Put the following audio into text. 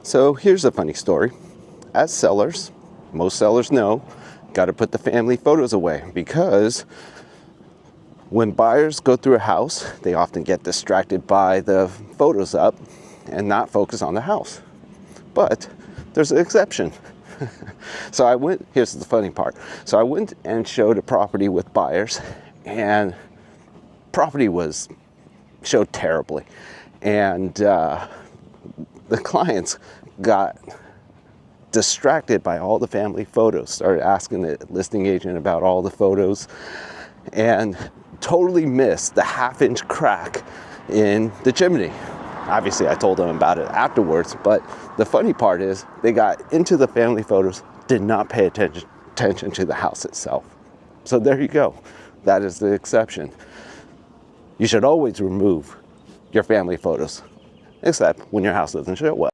So here's a funny story. As sellers, most sellers know, got to put the family photos away, because when buyers go through a house, they often get distracted by the photos up and not focus on the house. But there's an exception. So here's the funny part. So I went and showed a property with buyers, and property showed terribly. And the clients got distracted by all the family photos, started asking the listing agent about all the photos, and totally missed the half-inch crack in the chimney. Obviously, I told them about it afterwards, but the funny part is they got into the family photos, did not pay attention to the house itself. So there you go. That is the exception. You should always remove your family photos, except when your house doesn't show well.